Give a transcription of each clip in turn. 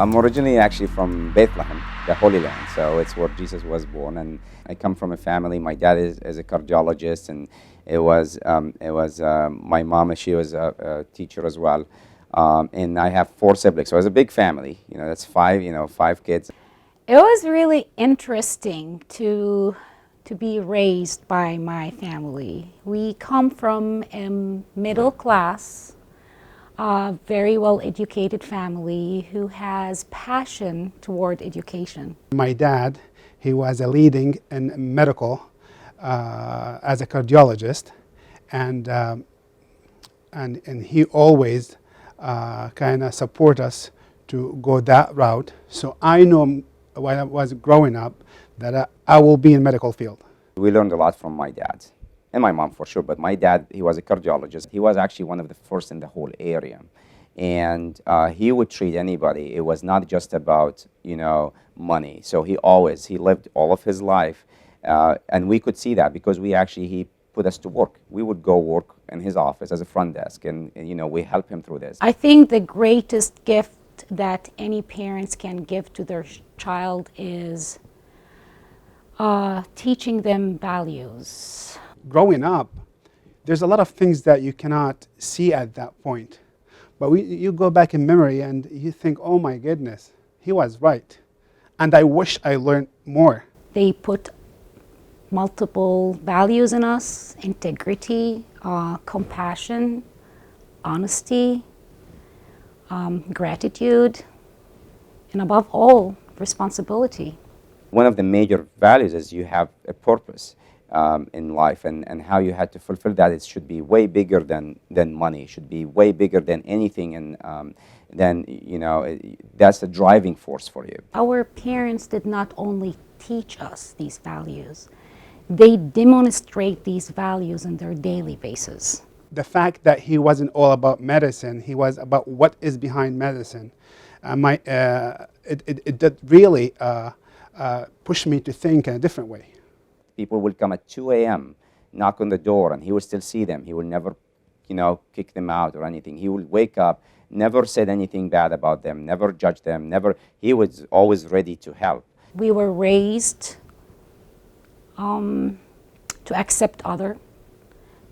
I'm originally actually from Bethlehem, the Holy Land, so it's where Jesus was born. And I come from a family. My dad is a cardiologist, and it was my mom. She was a teacher as well, and I have 4 siblings. So it's a big family. That's five kids. It was really interesting to be raised by my family. We come from a middle class, very well-educated family who has passion toward education. My dad, he was a leading in medical as a cardiologist, and he always kind of support us to go that route. So I know when I was growing up that I will be in medical field. We learned a lot from my dad and my mom for sure, but my dad, he was a cardiologist. He was actually one of the first in the whole area. And he would treat anybody. It was not just about, money. So he lived all of his life. And we could see that because he put us to work. We would go work in his office as a front desk, and we help him through this. I think the greatest gift that any parents can give to their child is teaching them values. Growing up, there's a lot of things that you cannot see at that point. But you go back in memory and you think, oh my goodness, he was right. And I wish I learned more. They put multiple values in us: integrity, compassion, honesty, gratitude, and above all, responsibility. One of the major values is you have a purpose in life, and how you had to fulfill that. It should be way bigger than money. It should be way bigger than anything, and then that's a driving force for you. Our parents did not only teach us these values, they demonstrate these values on their daily basis. The fact that he wasn't all about medicine, he was about what is behind medicine. It did really push me to think in a different way. People would come at 2 a.m., knock on the door, and he would still see them. He would never, kick them out or anything. He would wake up, never said anything bad about them, never judged them, he was always ready to help. We were raised to accept others,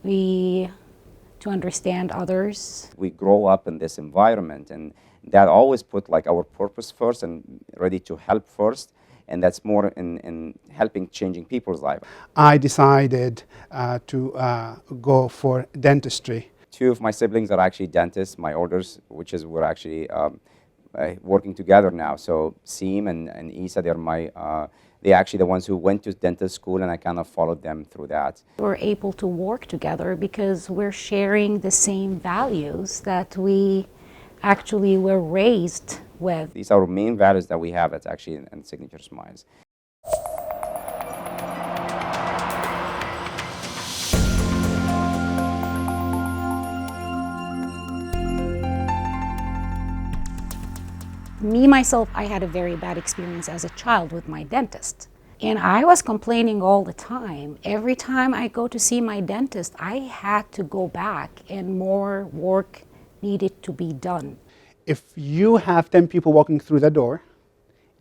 to understand others. We grow up in this environment, and that always put our purpose first and ready to help first. And that's more in helping changing people's lives. I decided to go for dentistry. 2 of my siblings are actually dentists, my elders, we're actually working together now. So Seem and Isa, they're actually the ones who went to dental school, and I kind of followed them through that. We're able to work together because we're sharing the same values that we actually were raised with. These are our main values that we have. That's actually in Signature Smiles. Me, myself, I had a very bad experience as a child with my dentist. And I was complaining all the time. Every time I go to see my dentist, I had to go back and more work needed to be done. If you have 10 people walking through the door,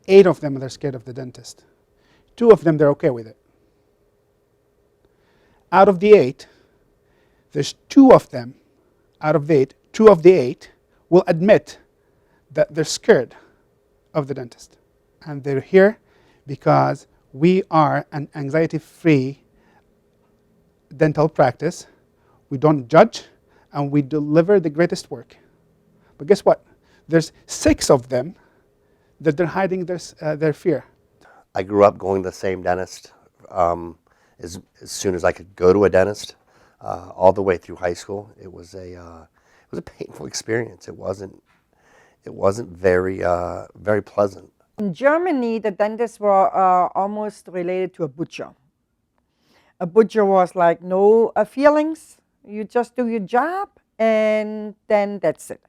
8 of them are scared of the dentist. 2 of them, they're okay with it. Out of the 8, there's 2 of them, out of the 8, 2 of the 8 will admit that they're scared of the dentist. And they're here because we are an anxiety-free dental practice. We don't judge, and we deliver the greatest work. But guess what? There's 6 of them that they're hiding their fear. I grew up going to the same dentist as soon as I could go to a dentist, all the way through high school. It was a painful experience. It wasn't very pleasant. In Germany, the dentists were almost related to a butcher. A butcher was like no feelings. You just do your job, and then that's it.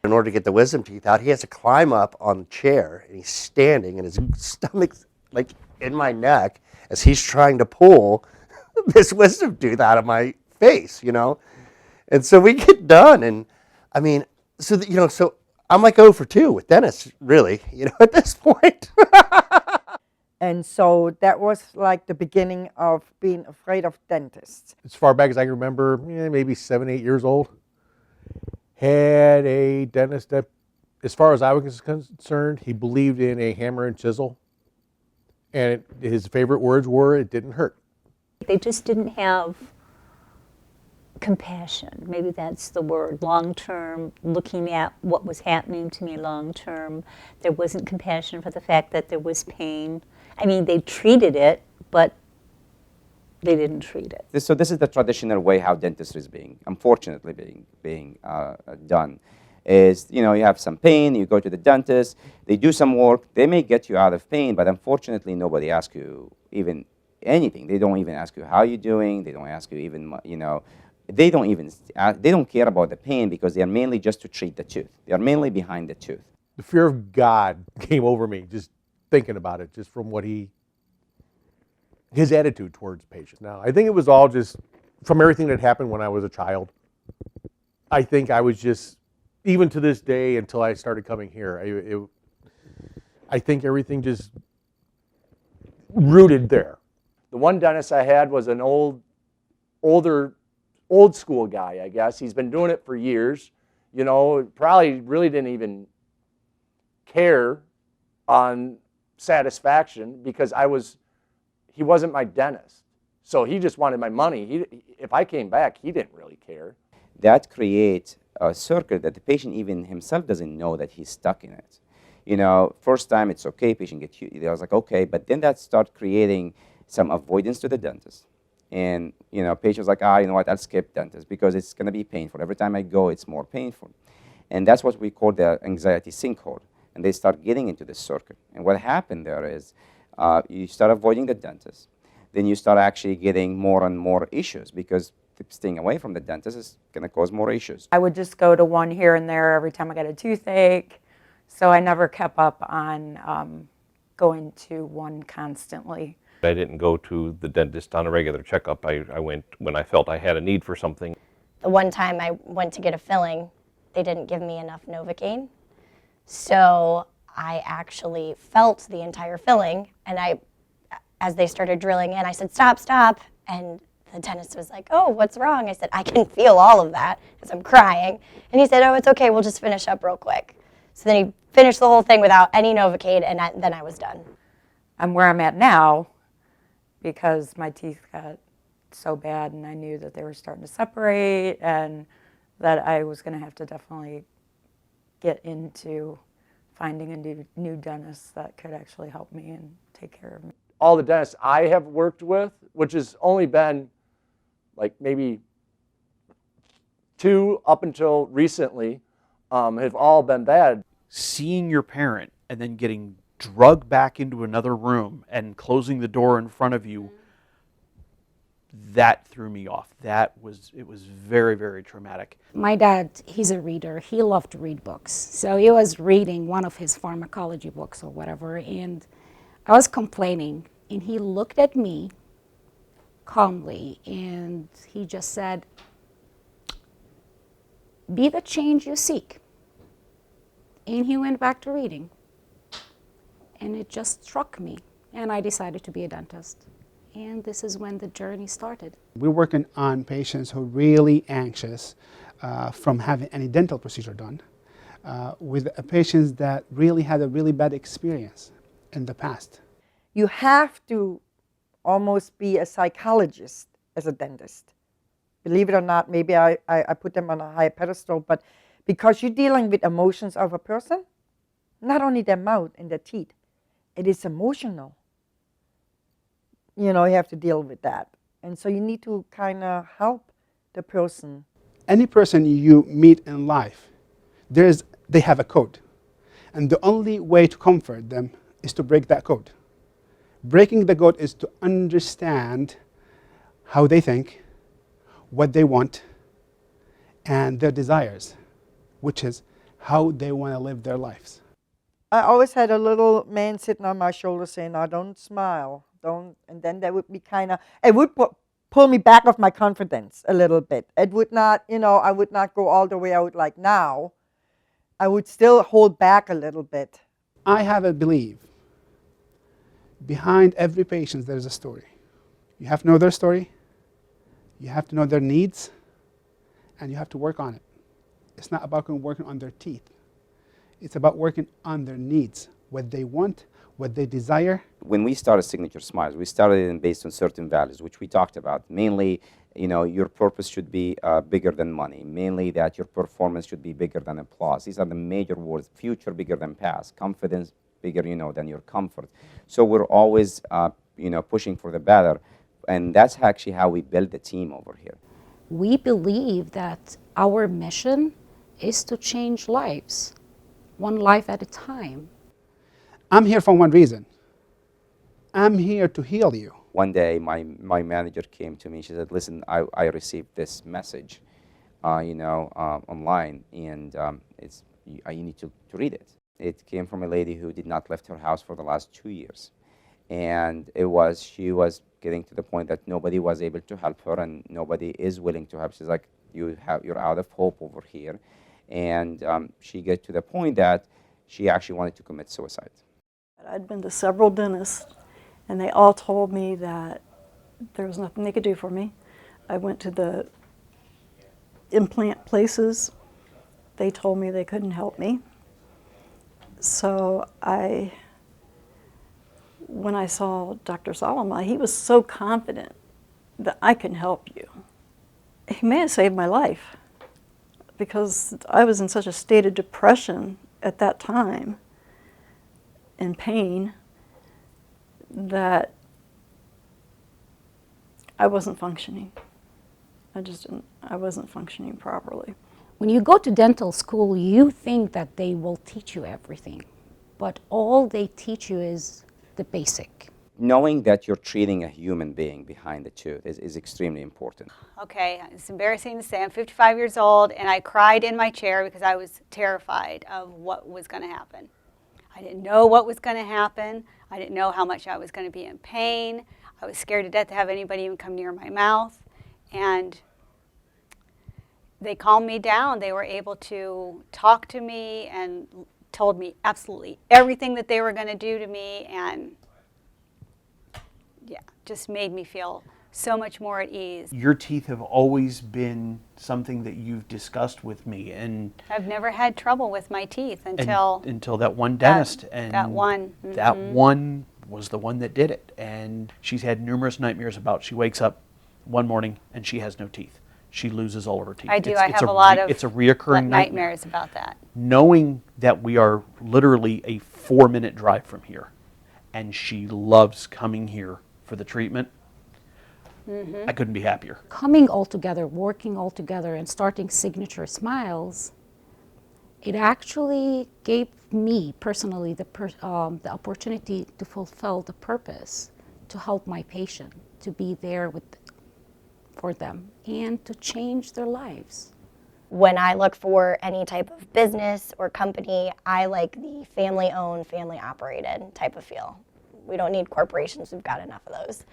In order to get the wisdom teeth out, he has to climb up on the chair, and he's standing, and his stomach's like in my neck as he's trying to pull this wisdom tooth out of my face, And so we get done, and I mean, so I'm like 0 for 2 with dentists, really, at this point. And so that was like the beginning of being afraid of dentists. As far back as I can remember, maybe 7, 8 years old, had a dentist that, as far as I was concerned, he believed in a hammer and chisel. And his favorite words were, it didn't hurt. They just didn't have compassion. Maybe that's the word. Long term, looking at what was happening to me long term. There wasn't compassion for the fact that there was pain. I mean, they treated it, but they didn't treat it. So this is the traditional way how dentistry is unfortunately being done. Is, you have some pain, you go to the dentist, they do some work, they may get you out of pain, but unfortunately nobody asks you even anything. They don't even ask you how you're doing. They don't ask you even, they don't care about the pain because they are mainly just to treat the tooth. They are mainly behind the tooth. The fear of God came over me just thinking about it, just from his attitude towards patients. Now, I think it was all just from everything that happened when I was a child. I think I was just, even to this day, until I started coming here, I think everything just rooted there. The one dentist I had was an old school guy, I guess. He's been doing it for years. Probably really didn't even care on satisfaction because he wasn't my dentist. So he just wanted my money. If I came back, he didn't really care. That creates a circle that the patient even himself doesn't know that he's stuck in it. First time it's okay, patient gets you. I was like, okay, but then that start creating some avoidance to the dentist. And, patient's like, you know what, I'll skip dentist because it's going to be painful. Every time I go, it's more painful. And that's what we call the anxiety sinkhole. And they start getting into this circle. And what happened there is you start avoiding the dentist. Then you start actually getting more and more issues because staying away from the dentist is going to cause more issues. I would just go to one here and there every time I got a toothache. So I never kept up on going to one constantly. I didn't go to the dentist on a regular checkup. I went when I felt I had a need for something. The one time I went to get a filling, they didn't give me enough Novocaine. So I actually felt the entire filling, and as they started drilling in, I said, stop, stop. And the dentist was like, oh, what's wrong? I said, I can feel all of that because I'm crying. And he said, oh, it's okay, we'll just finish up real quick. So then he finished the whole thing without any Novocaine, and then I was done. I'm where I'm at now because my teeth got so bad and I knew that they were starting to separate and that I was going to have to definitely get into finding a new dentist that could actually help me and take care of me. All the dentists I have worked with, which has only been like maybe 2 up until recently, have all been bad. Seeing your parent and then getting drugged back into another room and closing the door in front of you, that threw me off. It was very, very traumatic. My dad, he's a reader. He loved to read books. So he was reading one of his pharmacology books or whatever, and I was complaining, and he looked at me calmly, and he just said, be the change you seek. And he went back to reading. And it just struck me, and I decided to be a dentist. And this is when the journey started. We're working on patients who are really anxious from having any dental procedure done, with patients that really had a really bad experience in the past. You have to almost be a psychologist as a dentist. Believe it or not, maybe I put them on a high pedestal, but because you're dealing with emotions of a person, not only their mouth and their teeth, it is emotional. You have to deal with that. And so you need to kind of help the person. Any person you meet in life, they have a code. And the only way to comfort them is to break that code. Breaking the code is to understand how they think, what they want, and their desires, which is how they want to live their lives. I always had a little man sitting on my shoulder saying, "Now don't smile, don't," and then that would be it would pull me back off my confidence a little bit. It would not, I would not go all the way out like now, I would still hold back a little bit. I have a belief behind every patient there's a story. You have to know their story, you have to know their needs, and you have to work on it. It's not about working on their teeth. It's about working on their needs, what they want, what they desire. When we started Signature Smiles, we started it based on certain values, which we talked about. Mainly, your purpose should be bigger than money. Mainly that your performance should be bigger than applause. These are the major words. Future bigger than past. Confidence bigger, than your comfort. So we're always, pushing for the better. And that's actually how we build the team over here. We believe that our mission is to change lives, one life at a time. I'm here for one reason. I'm here to heal you. One day, my manager came to me. She said, "Listen, I received this message, online, and you need to read it." It came from a lady who did not left her house for the last 2 years, and she was getting to the point that nobody was able to help her, and nobody is willing to help. She's like, "You're out of hope over here," and she get to the point that she actually wanted to commit suicide. I'd been to several dentists, and they all told me that there was nothing they could do for me. I went to the implant places. They told me they couldn't help me. So when I saw Dr. Salama, he was so confident that I can help you. He may have saved my life because I was in such a state of depression at that time and pain that I wasn't functioning. I wasn't functioning properly. When you go to dental school, you think that they will teach you everything, but all they teach you is the basic. Knowing that you're treating a human being behind the tooth is extremely important. Okay, it's embarrassing to say I'm 55 years old and I cried in my chair because I was terrified of what was going to happen. I didn't know what was going to happen. I didn't know how much I was going to be in pain. I was scared to death to have anybody even come near my mouth. And they calmed me down. They were able to talk to me and told me absolutely everything that they were going to do to me, and yeah, just made me feel so much more at ease. Your teeth have always been something that you've discussed with me, and I've never had trouble with my teeth until that one dentist, that one. That one was the one that did it, and she's had numerous nightmares about. She wakes up one morning and she has no teeth. She loses all of her teeth. I do. I have a lot of it's a reoccurring nightmares about that. Knowing that we are literally a 4-minute drive from here, and she loves coming here for the treatment, I couldn't be happier. Coming all together, working all together, and starting Signature Smiles, it actually gave me personally the opportunity to fulfill the purpose, to help my patient, to be there for them, and to change their lives. When I look for any type of business or company, I like the family-owned, family-operated type of feel. We don't need corporations, we've got enough of those.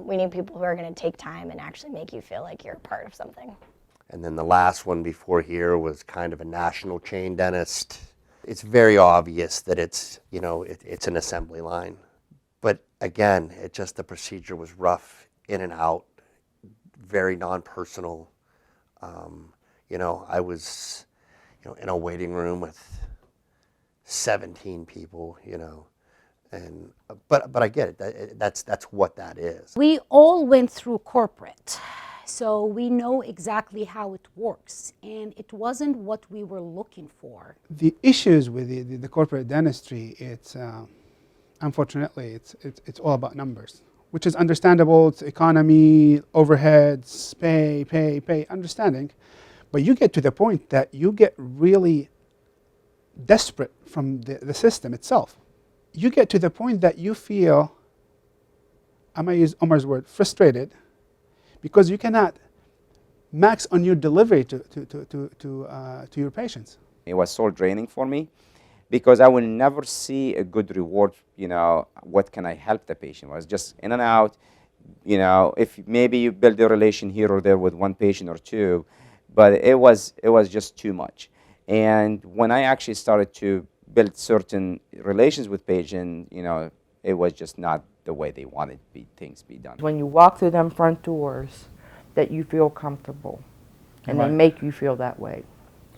We need people who are going to take time and actually make you feel like you're a part of something. And then the last one before here was kind of a national chain dentist. It's very obvious that it's, it's an assembly line. But again, the procedure was rough, in and out, very non-personal. I was, in a waiting room with 17 people, but I get it. That's what that is. We all went through corporate, so we know exactly how it works, and it wasn't what we were looking for. The issues with the corporate dentistry, it's unfortunately it's all about numbers, which is understandable. It's economy, overheads, pay, understanding. But you get to the point that you get really desperate from the system itself. You get to the point that you feel, I might use Omar's word, frustrated, because you cannot max on your delivery to your patients. It was soul draining for me, because I will never see a good reward, what can I help the patient? It was just in and out, if maybe you build a relation here or there with one patient or two, but it was just too much. And when I actually started to build certain relations with patients, it was just not the way they wanted things be done. When you walk through them front doors, that you feel comfortable, and they make you feel that way.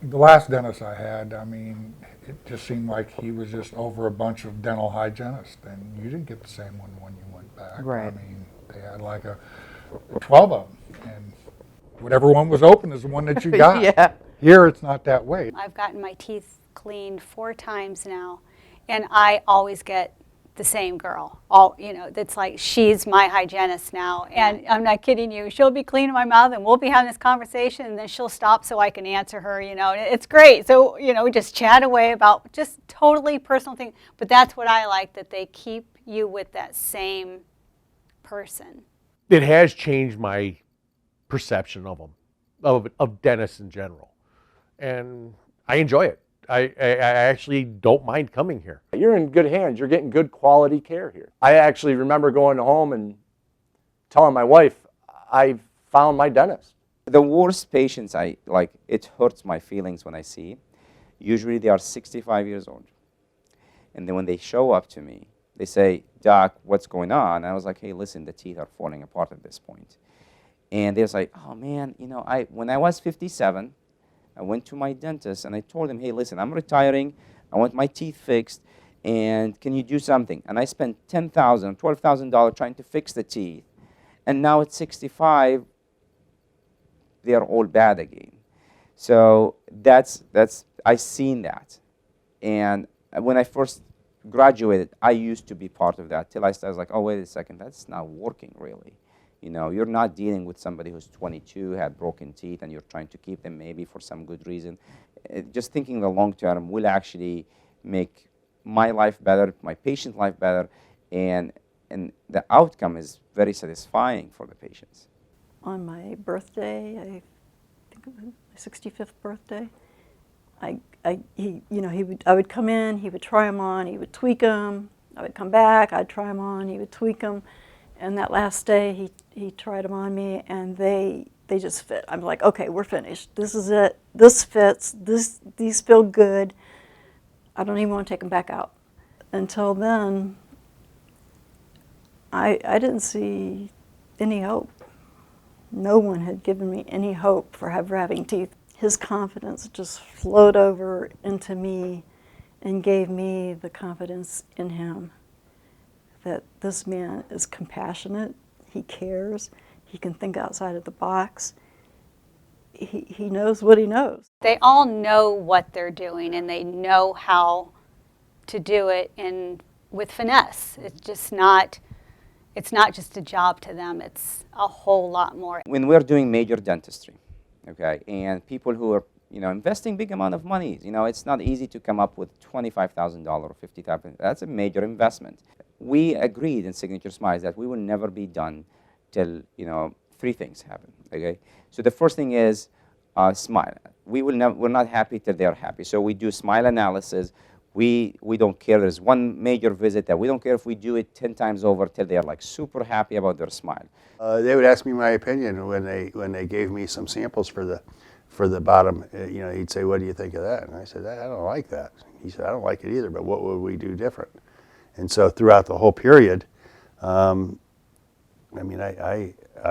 The last dentist I had, I mean, it just seemed like he was just over a bunch of dental hygienists, and you didn't get the same one when you went back. Right. I mean, they had like 12 of them, and whatever one was open is the one that you got. Yeah. Here, it's not that way. I've gotten my teeth cleaned 4 times now, and I always get the same girl. It's like she's my hygienist now, and I'm not kidding you. She'll be cleaning my mouth, and we'll be having this conversation, and then she'll stop so I can answer her. It's great. So we just chat away about just totally personal things. But that's what I like, that they keep you with that same person. It has changed my perception of them, of dentists in general, and I enjoy it. I actually don't mind coming here. You're in good hands. You're getting good quality care here. I actually remember going home and telling my wife, I found my dentist. The worst patients it hurts my feelings when I see. Usually they are 65 years old. And then when they show up to me, they say, "Doc, what's going on?" And I was like, "Hey, listen, the teeth are falling apart at this point." And they're like, "Oh man, when I was 57, I went to my dentist and I told him, hey, listen, I'm retiring. I want my teeth fixed, and can you do something?" And I spent $10,000, $12,000 trying to fix the teeth. And now at 65, they are all bad again. So I seen that. And when I first graduated, I used to be part of that till I was like, oh, wait a second, that's not working really. You're not dealing with somebody who's 22, had broken teeth, and you're trying to keep them maybe for some good reason. Just thinking the long term will actually make my life better, my patient's life better, and the outcome is very satisfying for the patients. On my birthday, I think it was my 65th birthday, I would come in, he would try them on, he would tweak them. I would come back, I'd try them on, he would tweak them. And that last day, he tried them on me, and they just fit. I'm like, okay, we're finished. This is it. This fits. These feel good. I don't even want to take them back out. Until then, I didn't see any hope. No one had given me any hope for ever having teeth. His confidence just flowed over into me and gave me the confidence in him that this man is compassionate, he cares, he can think outside of the box, he knows what he knows. They all know what they're doing, and they know how to do it with finesse. It's not just a job to them, it's a whole lot more. When we're doing major dentistry, okay, and people who are investing big amount of money, it's not easy to come up with $25,000 or $50,000. That's a major investment. We agreed in Signature Smiles that we will never be done till 3 things happen. Okay, so the first thing is smile. We're not happy till they're happy. So we do smile analysis. We don't care. There's one major visit that we don't care if we do it 10 times over till they're like super happy about their smile. They would ask me my opinion when they gave me some samples for the bottom. He'd say, "What do you think of that?" And I said, "I don't like that." He said, "I don't like it either, but what would we do different?" And so throughout the whole period, I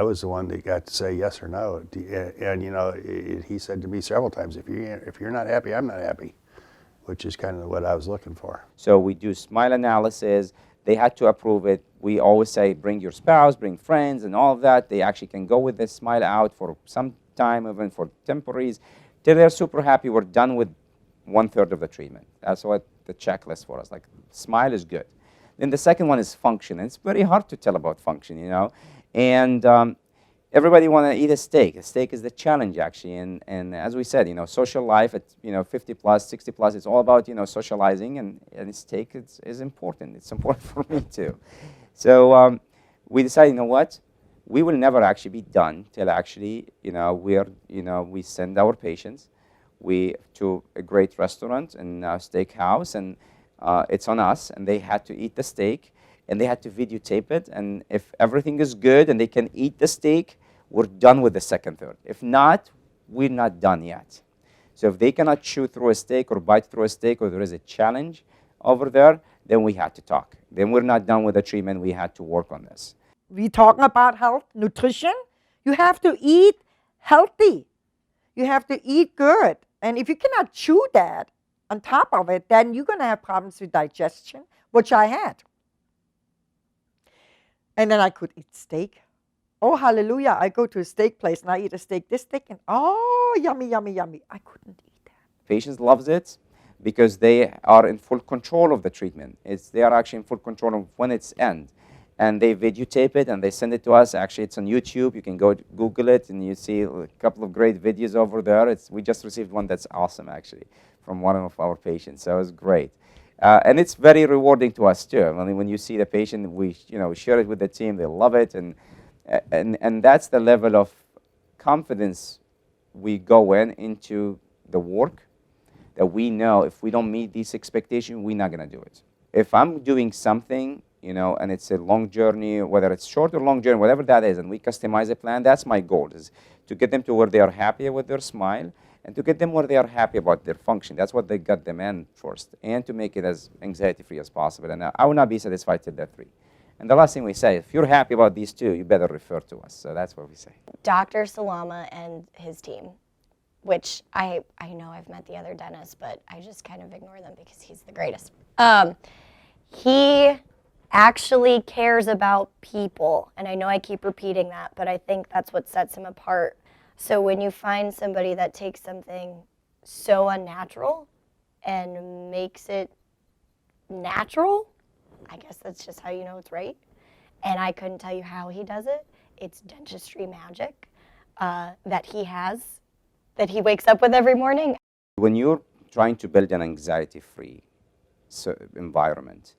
was the one that got to say yes or no. And he said to me several times, if you're not happy, I'm not happy, which is kind of what I was looking for. So we do smile analysis. They had to approve it. We always say, bring your spouse, bring friends, and all of that. They actually can go with the smile out for some time, even for temporaries. Till they're super happy, we're done with 1/3 of the treatment. That's what the checklist for us. Like, smile is good. Then the second one is function. And it's very hard to tell about function, And everybody want to eat a steak. A steak is the challenge, actually. And as we said, social life at 50 plus, 60 plus, it's all about socializing, and steak is important. It's important for me too. So we decided, what? We will never actually be done till actually we send our patients to a great restaurant and steakhouse, and it's on us, and they had to eat the steak, and they had to videotape it, and if everything is good and they can eat the steak, we're done with the second third. If not, we're not done yet. So if they cannot chew through a steak or bite through a steak, or there is a challenge over there, then we had to talk. Then we're not done with the treatment. We had to work on this. We talking about health, nutrition. You have to eat healthy. You have to eat good. And if you cannot chew that on top of it, then you're going to have problems with digestion, which I had. And then I could eat steak. Oh, hallelujah. I go to a steak place and I eat a steak this thick and oh, yummy, yummy, yummy. I couldn't eat that. Patients loves it because they are in full control of the treatment. They are actually in full control of when it's end. And they videotape it and they send it to us. Actually, it's on YouTube. You can go Google it and you see a couple of great videos over there. We just received one that's awesome, actually, from one of our patients. So it was great. And it's very rewarding to us, too. I mean, when you see the patient, we share it with the team. They love it. And that's the level of confidence we go into the work, that we know if we don't meet these expectations, we're not going to do it. If I'm doing something, and it's a long journey, whether it's short or long journey, whatever that is, and we customize a plan, that's my goal, is to get them to where they are happy with their smile and to get them where they are happy about their function. That's what they got them in first, and to make it as anxiety-free as possible. And I will not be satisfied till the 3. And the last thing we say, if you're happy about these 2, you better refer to us. So that's what we say. Dr. Salama and his team, which I know I've met the other dentist, but I just kind of ignore them because he's the greatest. He actually cares about people, and I know I keep repeating that, but I think that's what sets him apart. So when you find somebody that takes something so unnatural and makes it natural, I guess that's just how you know it's right. And I couldn't tell you how he does it. It's dentistry magic that he has, that he wakes up with every morning. When you're trying to build an anxiety-free environment,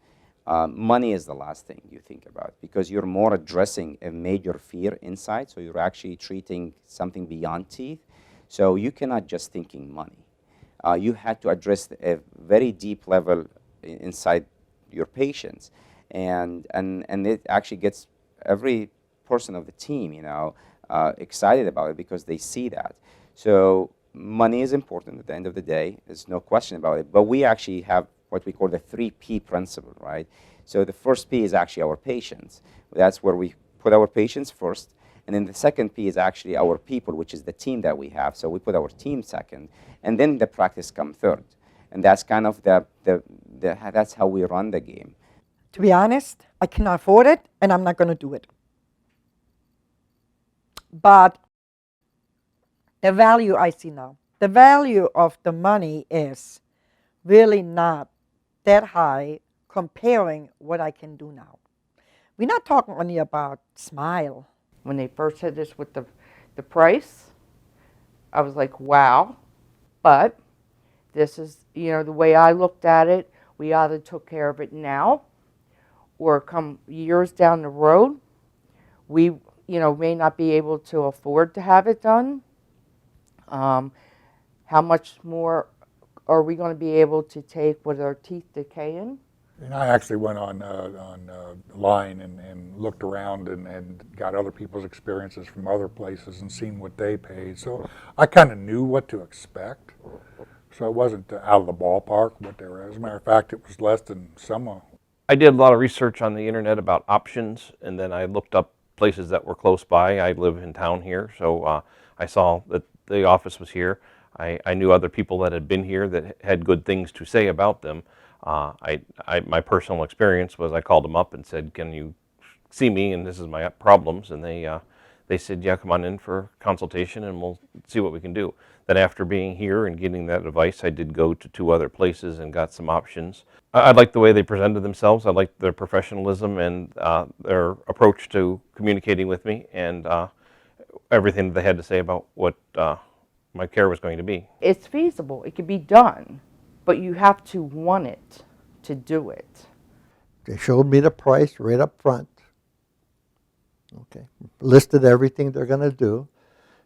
money is the last thing you think about, because you're more addressing a major fear inside, so you're actually treating something beyond teeth. So you cannot just thinking money. You had to address a very deep level inside your patients, and it actually gets every person of the team, excited about it because they see that. So money is important at the end of the day. There's no question about it. But we actually have what we call the 3P principle, right? So the first P is actually our patients. That's where we put our patients first. And then the second P is actually our people, which is the team that we have. So we put our team second. And then the practice comes third. And that's kind of that's how we run the game. To be honest, I cannot afford it, and I'm not going to do it. But the value I see now, the value of the money is really not that high comparing what I can do now. We're not talking only about smile. When they first said this with the price, I was like, wow. But this is, the way I looked at it, we either took care of it now or come years down the road, we, may not be able to afford to have it done. How much more are we going to be able to take with our teeth decaying? And I actually went online and looked around and got other people's experiences from other places and seen what they paid. So I kind of knew what to expect. So it wasn't out of the ballpark what they were. As a matter of fact, it was less than some. I did a lot of research on the internet about options, and then I looked up places that were close by. I live in town here, so I saw that the office was here. I knew other people that had been here that had good things to say about them. My personal experience was I called them up and said, "Can you see me? And this is my problems." And they said, "Yeah, come on in for consultation, and we'll see what we can do." Then after being here and getting that advice, I did go to 2 other places and got some options. I liked the way they presented themselves. I liked their professionalism and their approach to communicating with me, and everything that they had to say about what my care was going to be. It's feasible. It can be done, but you have to want it to do it. They showed me the price right up front. Okay, listed everything they're going to do.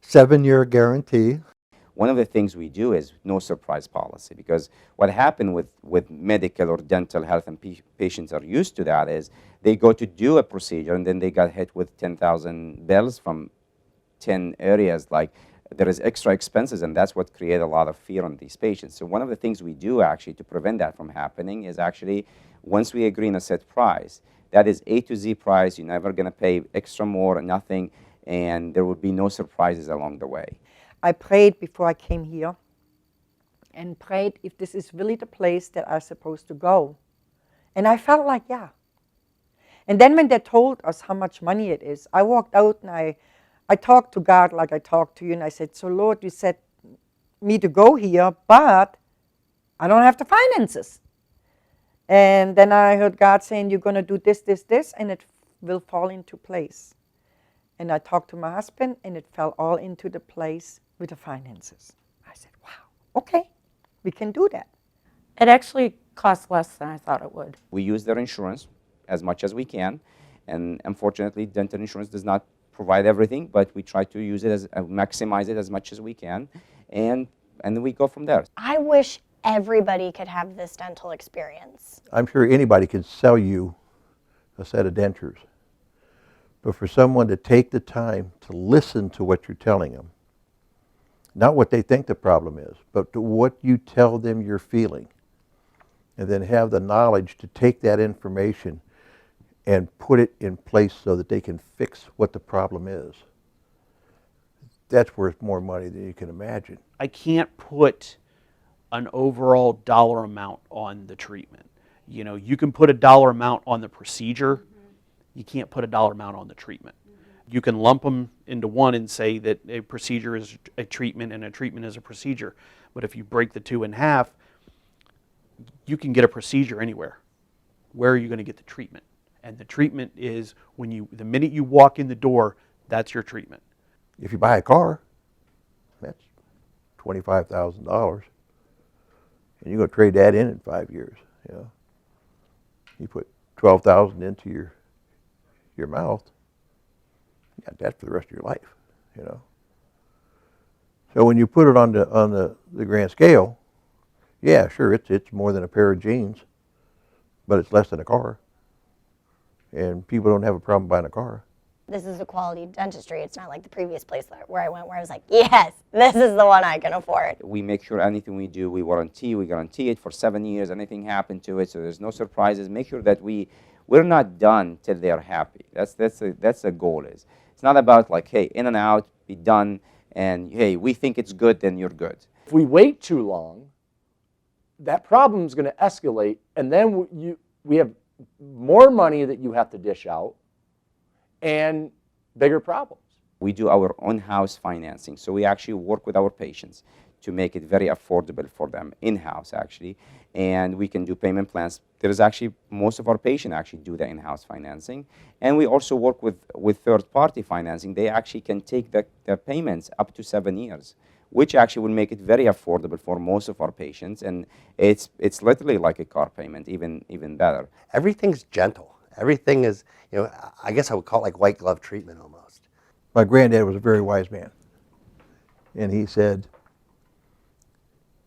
7-year guarantee. One of the things we do is no surprise policy, because what happened with medical or dental health, and patients are used to that, is they go to do a procedure and then they got hit with 10,000 bills from 10 areas, like there is extra expenses, and that's what creates a lot of fear on these patients. So one of the things we do actually to prevent that from happening is actually, once we agree on a set price, that is A to Z price. You're never going to pay extra more, nothing, and there will be no surprises along the way. I prayed before I came here and prayed if this is really the place that I'm supposed to go. And I felt like, yeah. And then when they told us how much money it is, I walked out and I talked to God like I talked to you, and I said, so Lord, you said me to go here, but I don't have the finances. And then I heard God saying, you're going to do this, this, this, and it will fall into place. And I talked to my husband, and it fell all into the place with the finances. I said, wow, okay, we can do that. It actually costs less than I thought it would. We use their insurance as much as we can, and unfortunately, dental insurance does not provide everything, but we try to use it as maximize it as much as we can, and then we go from there. I wish everybody could have this dental experience. I'm sure anybody can sell you a set of dentures, but for someone to take the time to listen to what you're telling them, not what they think the problem is, but to what you tell them you're feeling, and then have the knowledge to take that information and put it in place so that they can fix what the problem is. That's worth more money than you can imagine. I can't put an overall dollar amount on the treatment. You know, you can put a dollar amount on the procedure. You can't put a dollar amount on the treatment. You can lump them into one and say that a procedure is a treatment and a treatment is a procedure. But if you break the two in half, you can get a procedure anywhere. Where are you going to get the treatment? And the treatment is the minute you walk in the door, that's your treatment. If you buy a car, that's $25,000, and you're going to trade that in 5 years. You know, you put $12,000 into your mouth, you got that for the rest of your life. You know. So when you put it on the grand scale, yeah, sure, it's more than a pair of jeans, but it's less than a car. And people don't have a problem buying a car. This is a quality dentistry. It's not like the previous place where I went, where I was like, yes, this is the one I can afford. We make sure anything we do, we guarantee it for 7 years. Anything happened to it, so there's no surprises. Make sure that we're not done till they're happy. That's the goal is. It's not about like, hey, in and out, be done, and hey, we think it's good, then you're good. If we wait too long, that problem is going to escalate, and then we have more money that you have to dish out and bigger problems. We do our own house financing, so we actually work with our patients to make it very affordable for them in-house actually, and we can do payment plans. There is actually, most of our patients actually do the in-house financing, and we also work with third-party financing. They actually can take the payments up to 7 years, which actually will make it very affordable for most of our patients, and it's literally like a car payment, even better. Everything's gentle. Everything is, you know, I guess I would call it like white glove treatment almost. My granddad was a very wise man, and he said,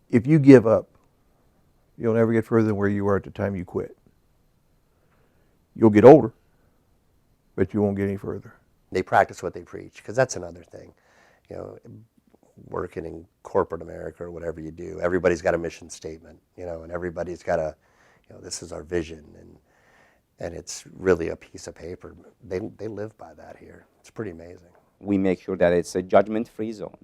if you give up, you'll never get further than where you were at the time you quit. You'll get older, but you won't get any further. They practice what they preach, because that's another thing. You know, working in corporate America or whatever you do, everybody's got a mission statement, you know, and everybody's got this is our vision, and it's really a piece of paper. They live by that here. It's pretty amazing. We make sure that it's a judgment-free zone.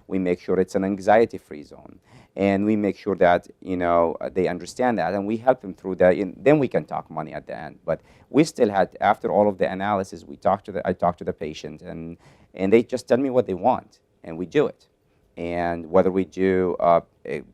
We make sure it's an anxiety-free zone, and we make sure that they understand that, and we help them through that. And then we can talk money at the end. But we still had, after all of the analysis, I talked to the patient, and they just tell me what they want, and we do it. And whether we do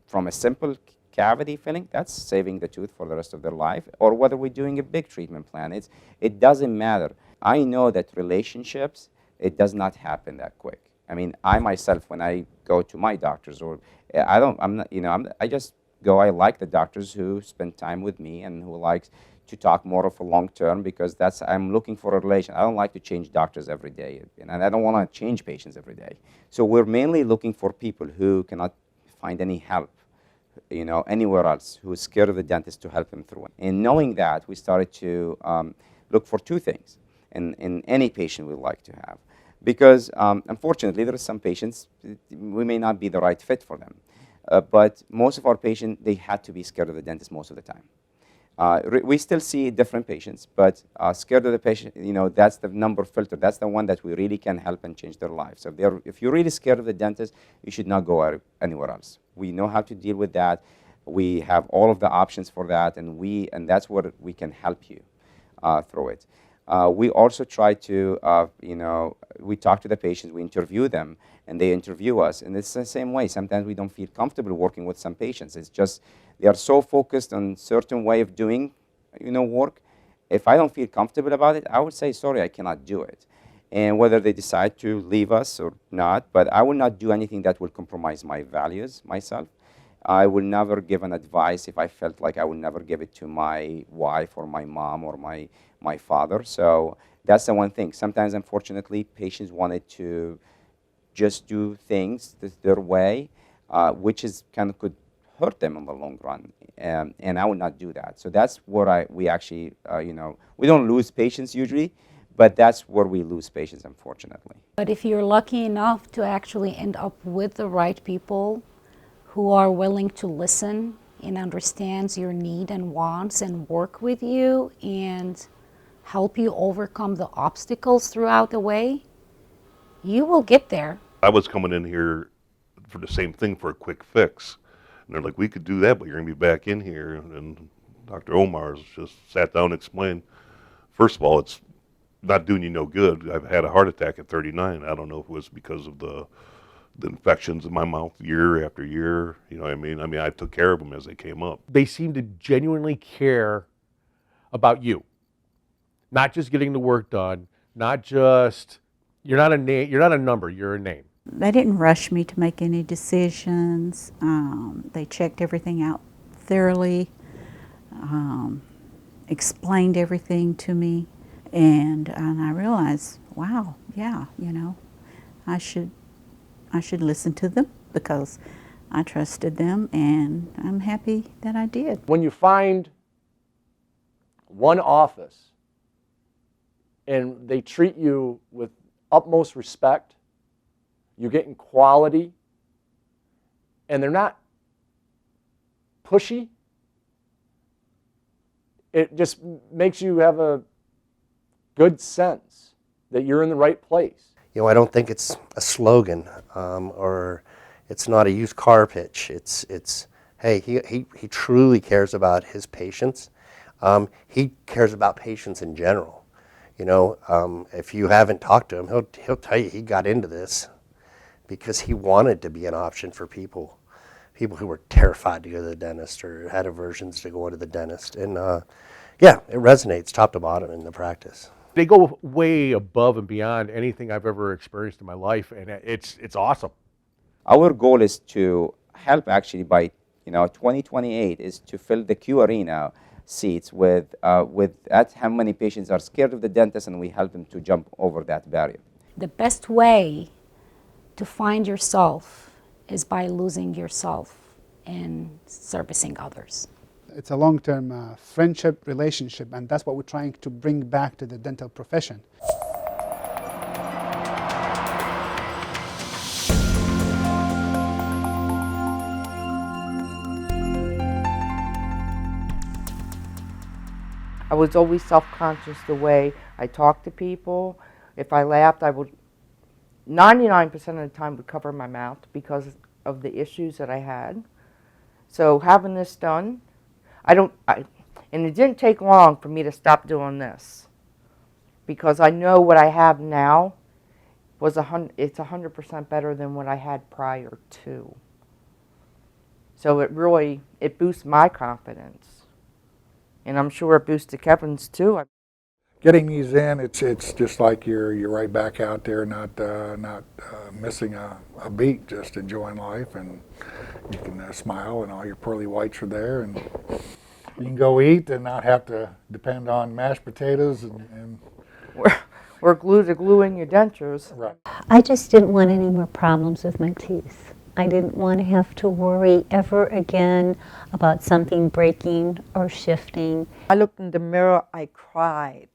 from a simple cavity filling, that's saving the tooth for the rest of their life, or whether we're doing a big treatment plan, it doesn't matter. I know that relationships, it does not happen that quick. I mean, I myself, when I go to my doctors, or I just go. I like the doctors who spend time with me and who likes to talk more of a long term, because I'm looking for a relation. I don't like to change doctors every day, and I don't want to change patients every day. So we're mainly looking for people who cannot find any help, anywhere else, who is scared of the dentist to help them through it. And knowing that, we started to look for two things in any patient we'd like to have. because unfortunately there are some patients, we may not be the right fit for them. But most of our patients, they had to be scared of the dentist most of the time. We still see different patients, but scared of the patient, that's the number filter. That's the one that we really can help and change their lives. So if you're really scared of the dentist, you should not go anywhere else. We know how to deal with that. We have all of the options for that, and that's what we can help you through it. We also try to, we talk to the patients, we interview them, and they interview us. And it's the same way. Sometimes we don't feel comfortable working with some patients. It's just they are so focused on certain way of doing, work. If I don't feel comfortable about it, I would say, sorry, I cannot do it. And whether they decide to leave us or not, but I will not do anything that will compromise my values, myself. I will never give an advice if I felt like I would never give it to my wife or my mom or my father. So that's the one thing. Sometimes, unfortunately, patients wanted to just do things their way, which is kind of could hurt them in the long run, and I would not do that. So that's where we actually, we don't lose patients usually, but that's where we lose patients, unfortunately. But if you're lucky enough to actually end up with the right people who are willing to listen and understands your need and wants and work with you and help you overcome the obstacles throughout the way, you will get there. I was coming in here for the same thing, for a quick fix. And they're like, we could do that, but you're going to be back in here. And Dr. Omar's just sat down and explained, first of all, it's not doing you no good. I've had a heart attack at 39. I don't know if it was because of the infections in my mouth year after year. You know what I mean? I mean, I took care of them as they came up. They seem to genuinely care about you. Not just getting the work done, not just, you're not a name, you're not a number, you're a name. They didn't rush me to make any decisions. They checked everything out thoroughly, explained everything to me, and I realized, wow, yeah, I should listen to them because I trusted them, and I'm happy that I did. When you find one office and they treat you with utmost respect, you're getting quality, and they're not pushy, it just makes you have a good sense that you're in the right place. I don't think it's a slogan or it's not a used car pitch. It's hey, he truly cares about his patients. He cares about patients in general. If you haven't talked to him, he'll tell you he got into this because he wanted to be an option for people who were terrified to go to the dentist or had aversions to going to the dentist. And yeah, it resonates top to bottom in the practice. They go way above and beyond anything I've ever experienced in my life, and it's awesome. Our goal is to help actually by 2028 is to fill the Q Arena seats with that's how many patients are scared of the dentist, and we help them to jump over that barrier. The best way to find yourself is by losing yourself and servicing others. It's a long-term friendship relationship, and that's what we're trying to bring back to the dental profession. I was always self-conscious the way I talked to people. If I laughed, I would 99% of the time would cover my mouth because of the issues that I had. So having this done, and it didn't take long for me to stop doing this because I know what I have now it's 100% better than what I had prior to. So it boosts my confidence. And I'm sure it boosted Kevin's too. Getting these in, it's just like you're right back out there, not missing a beat, just enjoying life, and you can smile, and all your pearly whites are there, and you can go eat and not have to depend on mashed potatoes and We're glued to gluing your dentures. Right. I just didn't want any more problems with my teeth. I didn't want to have to worry ever again about something breaking or shifting. I looked in the mirror, I cried.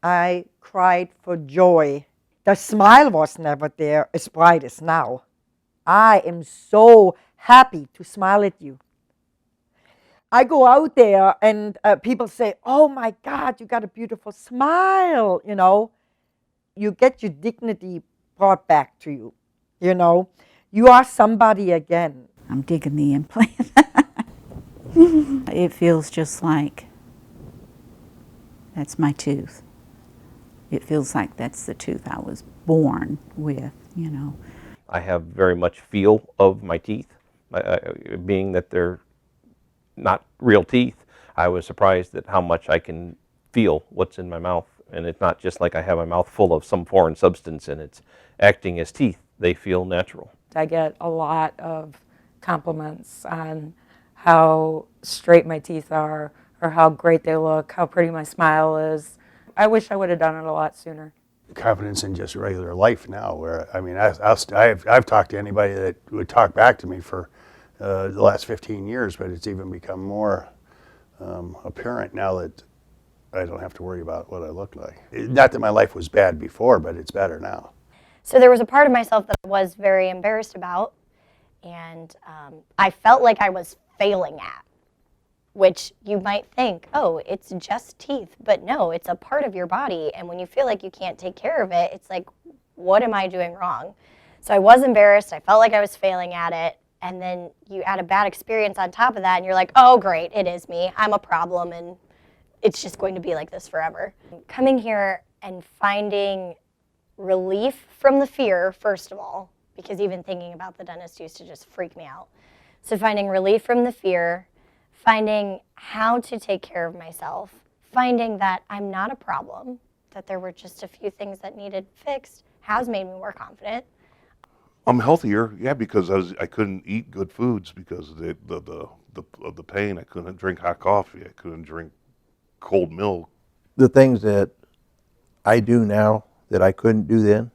I cried for joy. The smile was never there as bright as now. I am so happy to smile at you. I go out there and people say, oh my God, you got a beautiful smile, you know. You get your dignity brought back to you, you know. You are somebody again. I'm digging the implant. It feels just like that's my tooth. It feels like that's the tooth I was born with, you know. I have very much feel of my teeth, being that they're not real teeth. I was surprised at how much I can feel what's in my mouth, and it's not just like I have my mouth full of some foreign substance and it's acting as teeth. They feel natural. I get a lot of compliments on how straight my teeth are, or how great they look, how pretty my smile is. I wish I would have done it a lot sooner. Confidence in just regular life now, where, I mean, I've talked to anybody that would talk back to me for the last 15 years, but it's even become more apparent now that I don't have to worry about what I look like. Not that my life was bad before, but it's better now. So there was a part of myself that I was very embarrassed about, and I felt like I was failing at, which you might think, oh, it's just teeth. But no, it's a part of your body, and when you feel like you can't take care of it, it's like, what am I doing wrong? So I was embarrassed. I felt like I was failing at it, and then you add a bad experience on top of that, and you're like, oh, great, it is me. I'm a problem, and it's just going to be like this forever. Coming here and finding relief from the fear, first of all, because even thinking about the dentist used to just freak me out. So finding relief from the fear, finding how to take care of myself, finding that I'm not a problem, that there were just a few things that needed fixed, has made me more confident. I'm healthier, yeah, because I couldn't eat good foods because of the pain. I couldn't drink hot coffee. I couldn't drink cold milk. The things that I do now that I couldn't do then,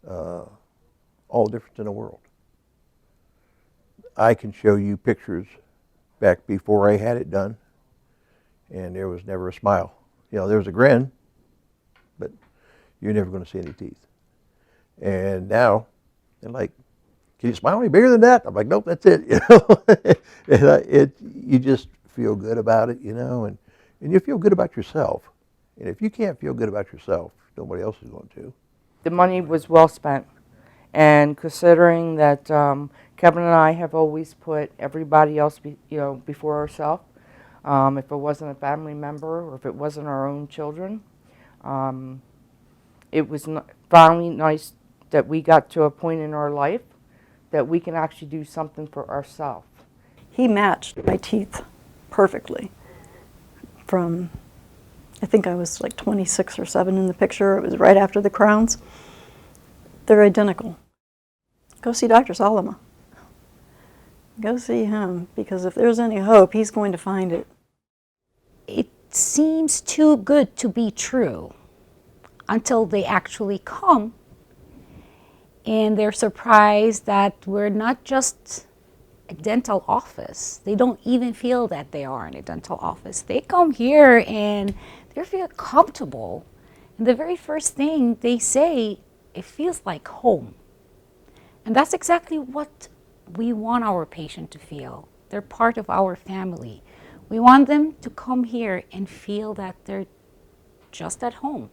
all different in the world. I can show you pictures back before I had it done, and there was never a smile. You know, there was a grin, but you're never going to see any teeth. And now, they're like, can you smile any bigger than that? I'm like, nope, that's it. You know, and you just feel good about it, you know, and you feel good about yourself. And if you can't feel good about yourself, nobody else is going to. The money was well spent. And considering that Kevin and I have always put everybody else before ourselves, if it wasn't a family member or if it wasn't our own children, it was finally nice that we got to a point in our life that we can actually do something for ourselves. He matched my teeth perfectly. From, I think I was like 26 or 7 in the picture. It was right after the crowns. They're identical. Go see Dr. Salama. Go see him, because if there's any hope, he's going to find it. It seems too good to be true until they actually come and they're surprised that we're not just a dental office. They don't even feel that they are in a dental office. They come here and they feel comfortable. And the very first thing they say, it feels like home. And that's exactly what we want our patient to feel. They're part of our family. We want them to come here and feel that they're just at home.